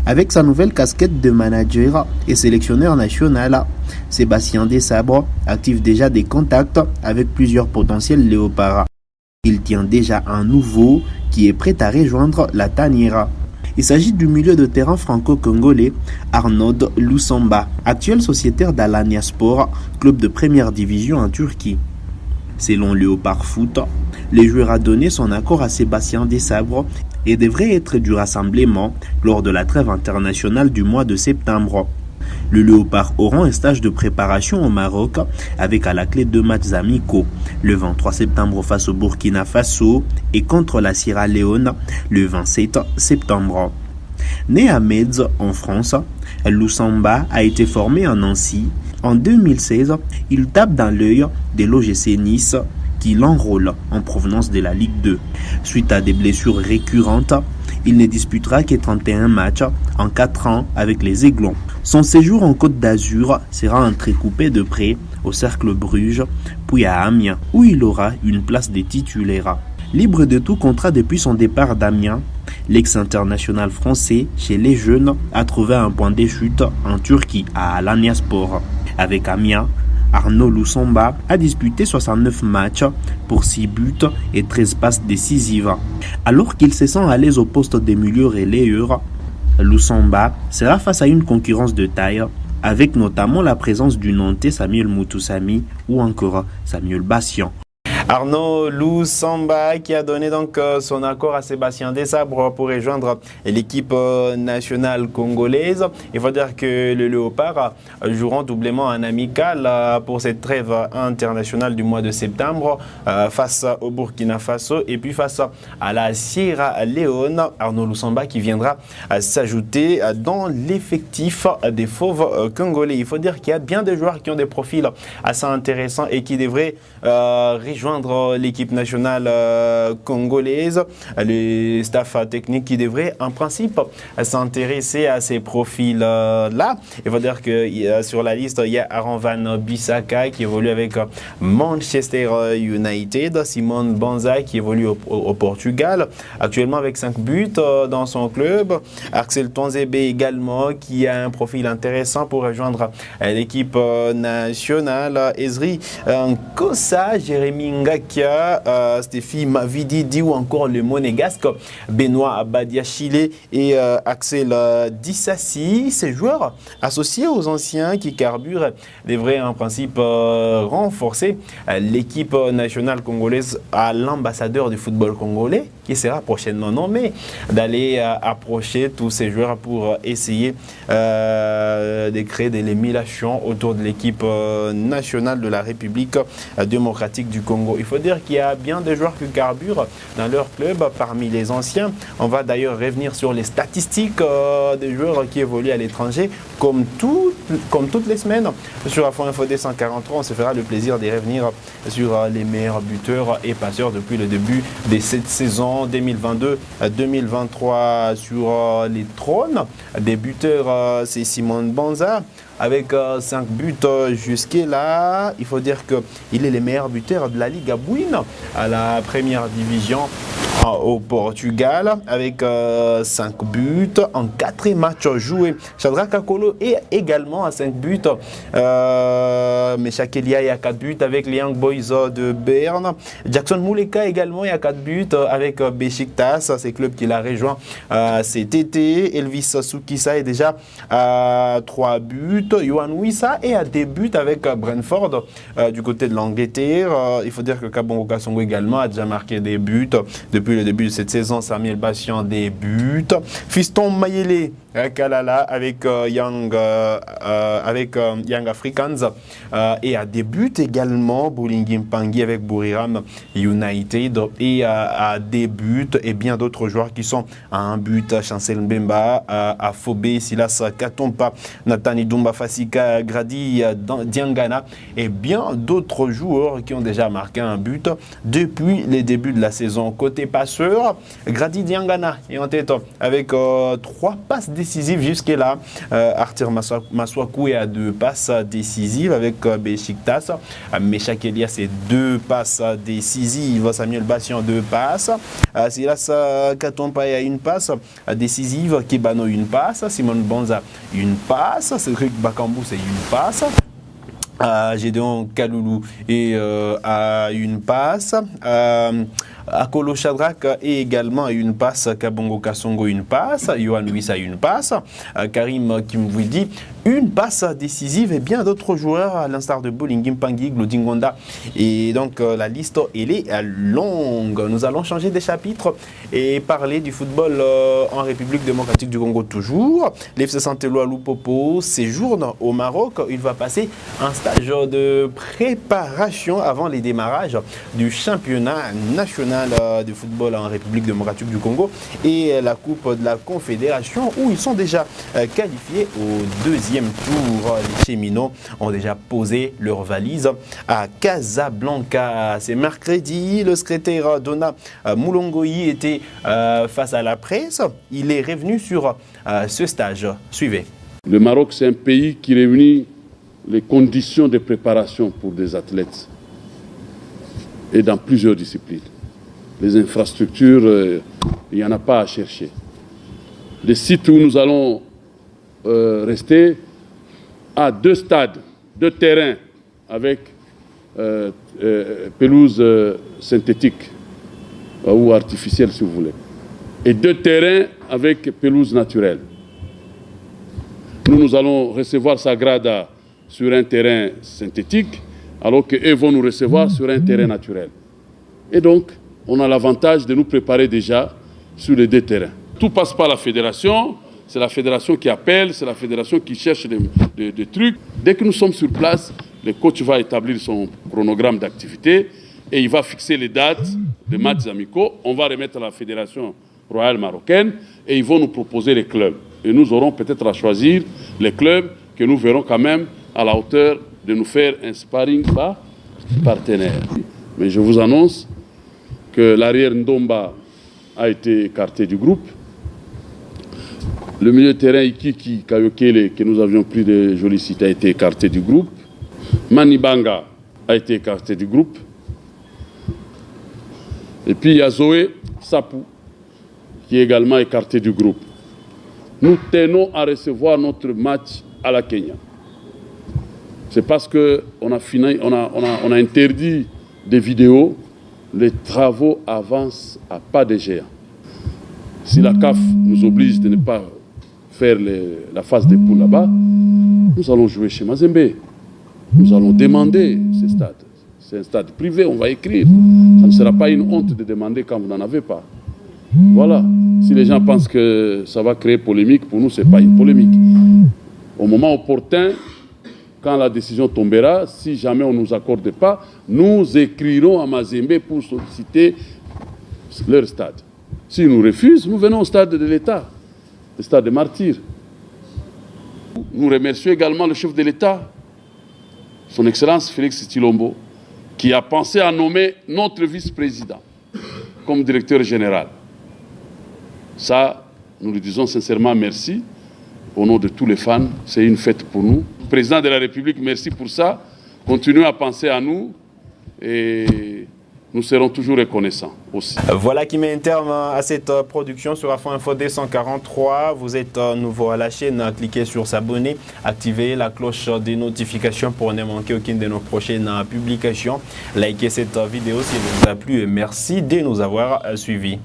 Avec sa nouvelle casquette de manager et sélectionneur national, Sébastien Desabre active déjà des contacts avec plusieurs potentiels léopards. Il tient déjà un nouveau qui est prêt à rejoindre la tanière. Il s'agit du milieu de terrain franco-congolais Arnaud Lusamba, actuel sociétaire d'Alanyaspor, club de première division en Turquie. Selon Léopard Foot, le joueur a donné son accord à Sébastien Desabre et devrait être du rassemblement lors de la trêve internationale du mois de septembre. Le Léopard aura un stage de préparation au Maroc avec à la clé 2 matchs amicaux, le 23 septembre face au Burkina Faso et contre la Sierra Leone le 27 septembre. Né à Metz en France, Lusamba a été formé à Nancy. En 2016, il tape dans l'œil de l'OGC Nice qui l'enrôle en provenance de la Ligue 2. Suite à des blessures récurrentes, il ne disputera que 31 matchs en 4 ans avec les Aiglons. Son séjour en Côte d'Azur sera entrecoupé de près au Cercle Bruges, puis à Amiens, où il aura une place de titulaire. Libre de tout contrat depuis son départ d'Amiens, l'ex-international français chez les jeunes a trouvé un point de chute en Turquie, à Alanyaspor. Avec Amiens, Arnaud Lusamba a disputé 69 matchs pour 6 buts et 13 passes décisives. Alors qu'il se sent à l'aise au poste de milieu relayeur, Lusamba sera face à une concurrence de taille, avec notamment la présence du Nantais Samuel Moutoussamy ou encore Samuel Bassian. Arnaud Lusamba qui a donné donc son accord à Sébastien Desabre pour rejoindre l'équipe nationale congolaise. Il faut dire que le Léopard joueront doublement en amical pour cette trêve internationale du mois de septembre face au Burkina Faso et puis face à la Sierra Leone. Arnaud Lusamba qui viendra s'ajouter dans l'effectif des Fauves congolais. Il faut dire qu'il y a bien des joueurs qui ont des profils assez intéressants et qui devraient rejoindre l'équipe nationale congolaise, le staff technique qui devrait en principe s'intéresser à ces profils-là. Il faut dire que sur la liste, il y a Aaron Van Bissaka qui évolue avec Manchester United, Simon Banza qui évolue au Portugal, actuellement avec 5 buts dans son club, Axel Tonzebe également qui a un profil intéressant pour rejoindre l'équipe nationale, Ezri Nkosa, Jérémy Ngakia, Stéphie Mavididi ou encore le monégasque Benoît Badiachile et Axel Dissassi. Ces joueurs associés aux anciens qui carburent devraient en principe renforcer l'équipe nationale congolaise à l'ambassadeur du football congolais qui sera prochainement nommé d'aller approcher tous ces joueurs pour essayer de créer de l'émulation autour de l'équipe nationale de la République démocratique du Congo. Il faut dire qu'il y a bien des joueurs qui carburent dans leur club parmi les anciens. On va d'ailleurs revenir sur les statistiques des joueurs qui évoluent à l'étranger comme toutes les semaines. Sur Afro Info 143, on se fera le plaisir de revenir sur les meilleurs buteurs et passeurs depuis le début de cette saison 2022-2023 sur les trônes. Des buteurs, c'est Simon Banza avec 5 buts jusque-là. Il faut dire qu'il est le meilleur buteur de la Ligue à Bouine, à la première division au Portugal, avec 5 buts en 4 matchs joués. Shadrack Kakolo est également à 5 buts. Meshak Elia a 4 buts avec les Young Boys de Berne. Jackson Mouleka également a 4 buts avec Besiktas, c'est le club qu'il a rejoint cet été. Elvis Soukissa est déjà à 3 buts. Yohan Wissa est à des buts avec Brentford du côté de l'Angleterre. Il faut dire que Kabongo Kasongo également a déjà marqué des buts depuis le début de cette saison. Samuel Bassian des buts. Fiston Mayele Kalala avec Young Africans et à des buts également. Boulingi Mpangi avec Buriram United et à des buts et bien d'autres joueurs qui sont à un but. Chancel Mbemba à Phobé, Silas Katompa, Nathani Dumba Fasika, Grady Diangana et bien d'autres joueurs qui ont déjà marqué un but depuis les débuts de la saison. Côté passe passeur. Grady Diangana est en tête avec 3 passes décisives jusque-là. Arthur Maswaku est à 2 passes décisives avec Besiktas. Meshak Elias est 2 passes décisives. Samuel Bassian 2 passes. Silas Katompa a 1 passe décisive. Kebano 1 passe. Simon Banza 1 passe. Cédric Bakambu c'est 1 passe. Gédéon Kaloulou et à 1 passe. Akolo Shadrack est également à 1 passe. Kabongo Kasongo 1 passe. Yohan Wissa 1 passe. Karim Kimwidi 1 passe décisive et bien d'autres joueurs à l'instar de Bolingi Mpangi, Glodingonda. Et donc la liste elle est longue. Nous allons changer de chapitre et parler du football en République démocratique du Congo toujours. L'FC Santello Lupopo séjourne au Maroc. Il va passer un stage de préparation avant les démarrages du championnat national de football en République démocratique du Congo et la Coupe de la Confédération où ils sont déjà qualifiés au 2e tour. Les cheminots ont déjà posé leurs valises à Casablanca. C'est mercredi. Le secrétaire Dona Moulongoyi était face à la presse. Il est revenu sur ce stage. Suivez. Le Maroc, c'est un pays qui réunit les conditions de préparation pour des athlètes et dans plusieurs disciplines. Les infrastructures, il n'y en a pas à chercher. Les sites où nous allons rester à 2 stades, 2 terrains avec pelouse synthétique ou artificielle si vous voulez, et 2 terrains avec pelouse naturelle. Nous allons recevoir Sagrada sur un terrain synthétique, alors qu'eux vont nous recevoir sur un terrain naturel. Et donc, on a l'avantage de nous préparer déjà sur les 2 terrains. Tout passe par la fédération, c'est la fédération qui appelle, c'est la fédération qui cherche des trucs. Dès que nous sommes sur place, le coach va établir son chronogramme d'activité et il va fixer les dates de matchs amicaux. On va remettre à la fédération royale marocaine et ils vont nous proposer les clubs. Et nous aurons peut-être à choisir les clubs que nous verrons quand même à la hauteur de nous faire un sparring partenaire. Mais je vous annonce que l'arrière Ndomba a été écarté du groupe. Le milieu de terrain Ikiki Kayokele, que nous avions pris de jolis sites, a été écarté du groupe. Manibanga a été écarté du groupe. Et puis il y a Zoé Sapou, qui est également écarté du groupe. Nous tenons à recevoir notre match à la Kenya. C'est parce qu'on a interdit des vidéos. Les travaux avancent à pas de géant. Si la CAF nous oblige de ne pas faire la phase des poules là-bas, nous allons jouer chez Mazembe. Nous allons demander ce stade. C'est un stade privé, on va écrire. Ça ne sera pas une honte de demander quand vous n'en avez pas. Voilà. Si les gens pensent que ça va créer polémique, pour nous, ce n'est pas une polémique. Au moment opportun, quand la décision tombera, si jamais on ne nous accorde pas, nous écrirons à Mazembe pour solliciter leur stade. S'ils nous refusent, nous venons au stade de l'État, le stade des martyrs. Nous remercions également le chef de l'État, son Excellence Félix Tshilombo, qui a pensé à nommer notre vice-président comme directeur général. Ça, nous lui disons sincèrement merci. Au nom de tous les fans, c'est une fête pour nous. Président de la République, merci pour ça. Continuez à penser à nous et nous serons toujours reconnaissants aussi. Voilà qui met un terme à cette production sur Afro Info 243. Vous êtes nouveau à la chaîne, cliquez sur s'abonner, activez la cloche des notifications pour ne manquer aucune de nos prochaines publications. Likez cette vidéo si elle vous a plu et merci de nous avoir suivis.